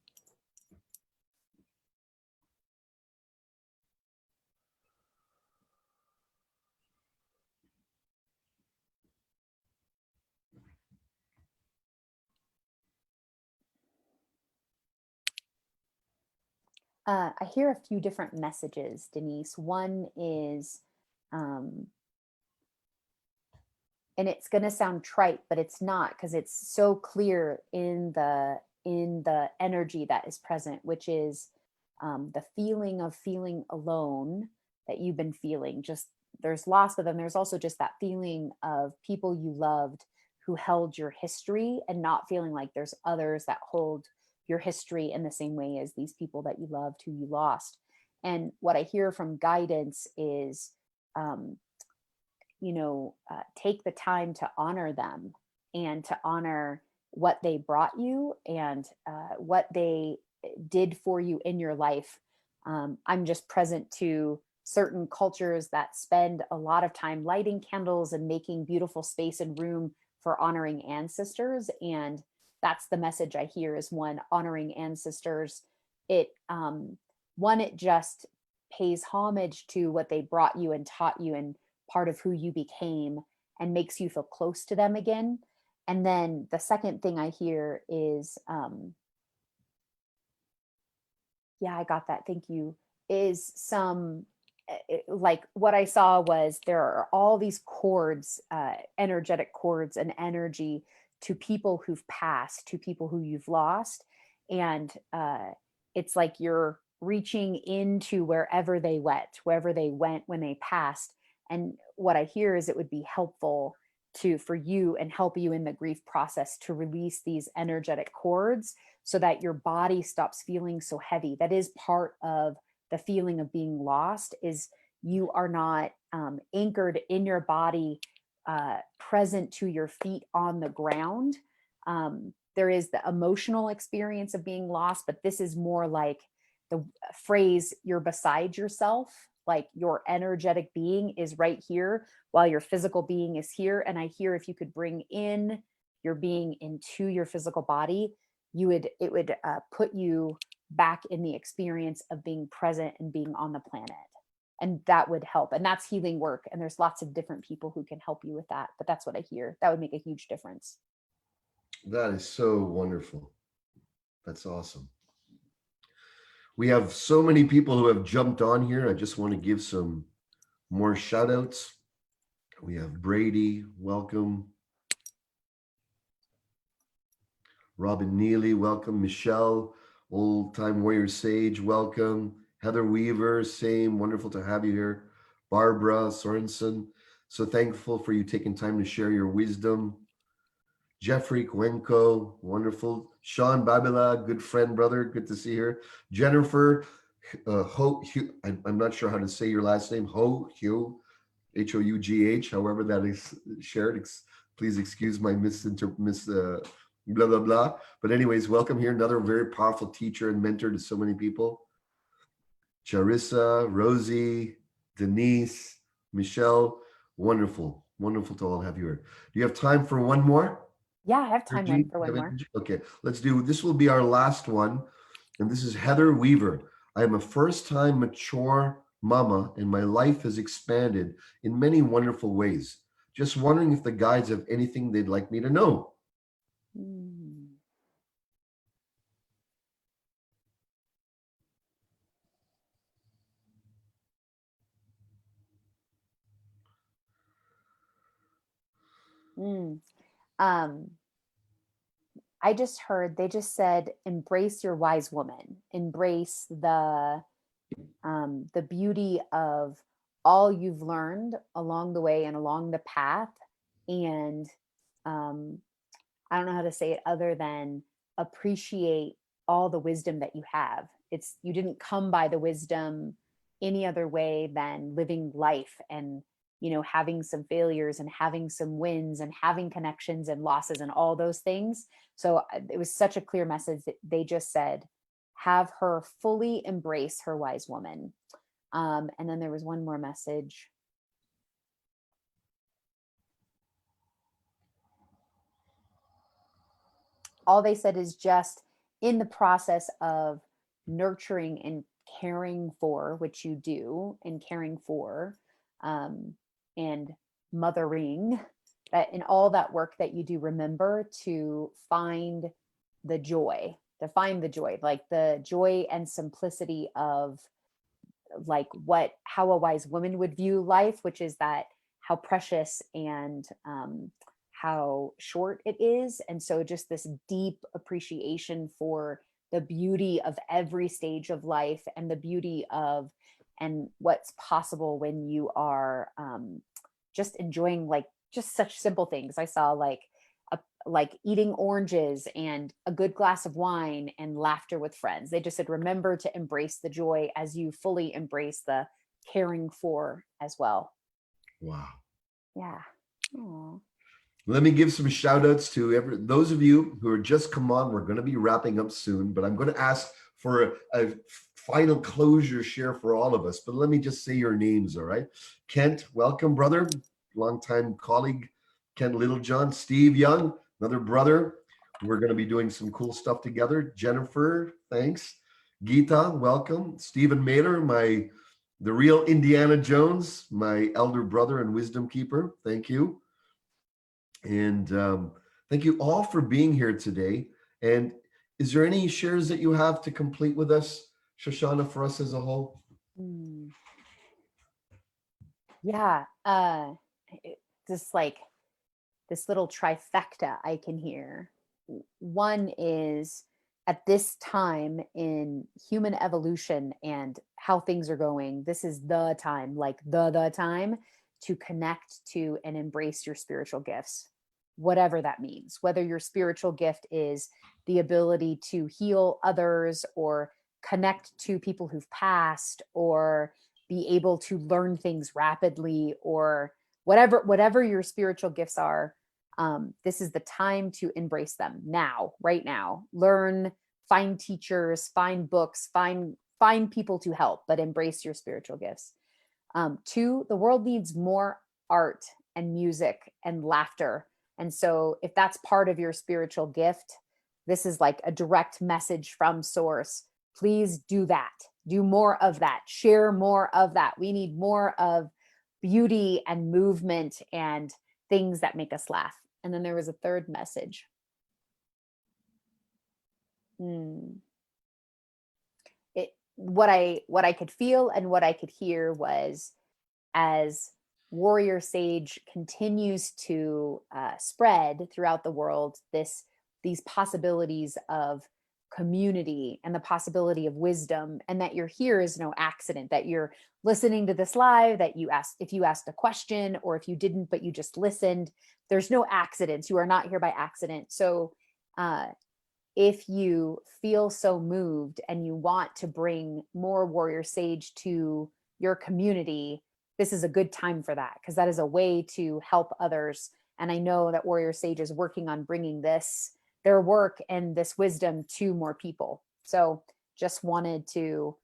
I hear a few different messages, Denise. One is, um, and it's going to sound trite, but it's not because it's so clear in the energy that is present, which is the feeling of feeling alone that you've been feeling. Just there's loss, but then there's also just that feeling of people you loved who held your history and not feeling like there's others that hold your history in the same way as these people that you loved who you lost. And what I hear from guidance is, um, take the time to honor them and to honor what they brought you and what they did for you in your life. I'm just present to certain cultures that spend a lot of time lighting candles and making beautiful space and room for honoring ancestors. And that's the message I hear is one, honoring ancestors. It one, it just pays homage to what they brought you and taught you and part of who you became and makes you feel close to them again. And then the second thing I hear is, yeah, I got that. Thank you. Is some like what I saw was there are all these cords, energetic cords and energy to people who've passed, to people who you've lost. And it's like you're reaching into wherever they went when they passed. And what I hear is it would be helpful to for you and help you in the grief process to release these energetic cords so that your body stops feeling so heavy. That is part of the feeling of being lost is you are not anchored in your body, present to your feet on the ground. There is the emotional experience of being lost, but this is more like the phrase you're beside yourself, like your energetic being is right here while your physical being is here. And I hear if you could bring in your being into your physical body, it would put you back in the experience of being present and being on the planet, and that would help. And that's healing work, and there's lots of different people who can help you with that, but that's what I hear. That would make a huge difference. That is so wonderful. That's awesome. We have so many people who have jumped on here. I just want to give some more shout outs. We have Brady, welcome. Robin Neely, welcome. Michelle, old time warrior sage, welcome. Heather Weaver, same, wonderful to have you here. Barbara Sorensen, so thankful for you taking time to share your wisdom. Jeffrey Cuenco, wonderful. Sean Babila, good friend, brother, good to see her. Jennifer, I'm not sure how to say your last name, Hugh, Hough, however that is shared. Please excuse my blah blah blah. But anyways, welcome here. Another very powerful teacher and mentor to so many people. Charissa, Rosie, Denise, Michelle, wonderful, wonderful to all have you here. Do you have time for one more? Yeah, I have time then Energy? for one more. Okay, let's do this. Will be our last one, and this is Heather Weaver. I am a first-time mature mama, and my life has expanded in many wonderful ways. Just wondering if the guides have anything they'd like me to know. Mm. Mm. Um, I just heard they just said embrace your wise woman, embrace the beauty of all you've learned along the way and along the path, and um, I don't know how to say it other than appreciate all the wisdom that you have. It's you didn't come by the wisdom any other way than living life and, having some failures and having some wins and having connections and losses and all those things. So it was such a clear message that they just said, have her fully embrace her wise woman. And then there was one more message. All they said is just in the process of nurturing and caring for, which you do, and caring for, and mothering, that in all that work that you do, remember to find the joy, like the joy and simplicity of like what how a wise woman would view life, which is that how precious and how short it is. And so just this deep appreciation for the beauty of every stage of life and the beauty of and what's possible when you are just enjoying like just such simple things. I saw like eating oranges and a good glass of wine and laughter with friends. They just said, remember to embrace the joy as you fully embrace the caring for as well. Wow. Yeah. Aww. Let me give some shout outs to those of you who are just come on. We're going to be wrapping up soon, but I'm going to ask for a final closure share for all of us. But let me just say your names, all right? Kent, welcome, brother. Longtime colleague, Kent Littlejohn. Steve Young, another brother. We're going to be doing some cool stuff together. Jennifer, thanks. Geeta, welcome. Stephen Mailer, the real Indiana Jones, my elder brother and wisdom keeper. Thank you. And thank you all for being here today. And is there any shares that you have to complete with us, Shoshana, for us as a whole? Mm. Yeah. Just like this little trifecta I can hear. One is at this time in human evolution and how things are going, this is the time, like the time to connect to and embrace your spiritual gifts, whatever that means. Whether your spiritual gift is the ability to heal others or connect to people who've passed or be able to learn things rapidly or whatever your spiritual gifts are, this is the time to embrace them now, right now. Learn, find teachers, find books, find people to help, but embrace your spiritual gifts. Two, the world needs more art and music and laughter. And so if that's part of your spiritual gift, this is like a direct message from source. Please do that. Do more of that. Share more of that. We need more of beauty and movement and things that make us laugh. And then there was a third message. What I could feel and what I could hear was, as warrior sage continues to spread throughout the world, these possibilities of community and the possibility of wisdom, and that you're here is no accident, that you're listening to this live, that you asked, if you asked a question or if you didn't but you just listened, there's no accidents. You are not here by accident. So if you feel so moved and you want to bring more warrior sage to your community, this is a good time for that, because that is a way to help others. And I know that warrior sage is working on bringing their work and this wisdom to more people. So just wanted to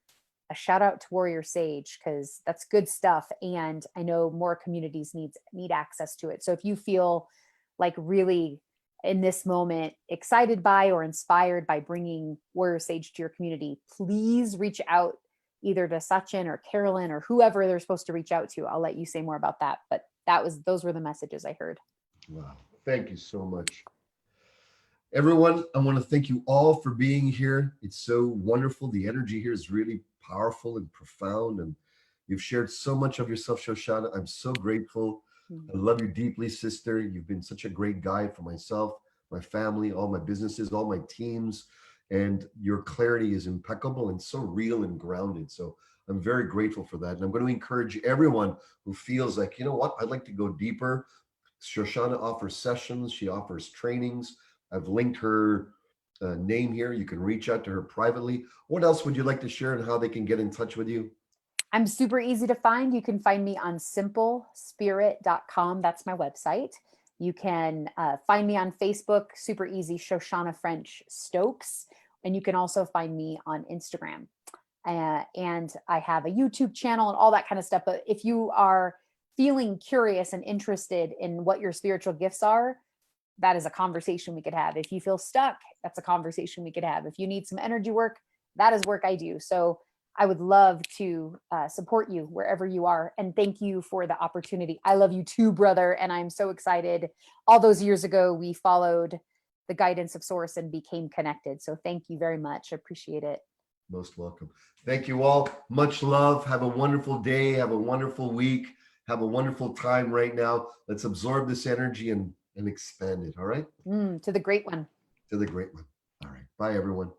a shout out to warrior sage, because that's good stuff, and I know more communities need access to it. So if you feel like really in this moment excited by or inspired by bringing warrior sage to your community, please reach out either to Sachin or Carolyn or whoever they're supposed to reach out to. I'll let you say more about that, but those were the messages I heard. Wow. Thank you so much. Everyone, I want to thank you all for being here. It's so wonderful. The energy here is really powerful and profound, and you've shared so much of yourself, Shoshana. I'm so grateful. I love you deeply, sister. You've been such a great guide for myself, my family, all my businesses, all my teams, and your clarity is impeccable and so real and grounded. So I'm very grateful for that. And I'm going to encourage everyone who feels like, you know what, I'd like to go deeper. Shoshana offers sessions, she offers trainings. I've linked her name here. You can reach out to her privately. What else would you like to share and how they can get in touch with you? I'm super easy to find. You can find me on simplespirit.com. That's my website. You can find me on Facebook, super easy, Shoshana French Stokes. And you can also find me on Instagram. And I have a YouTube channel and all that kind of stuff. But if you are feeling curious and interested in what your spiritual gifts are, that is a conversation we could have. If you feel stuck, that's a conversation we could have. If you need some energy work, that is work I do. So I would love to support you wherever you are. And thank you for the opportunity. I love you too, brother. And I'm so excited. All those years ago, we followed the guidance of Source and became connected. So thank you very much. I appreciate it. Most welcome. Thank you all. Much love. Have a wonderful day. Have a wonderful week. Have a wonderful time right now. Let's absorb this energy and expand it. All right. To the great one. To the great one. All right. Bye, everyone.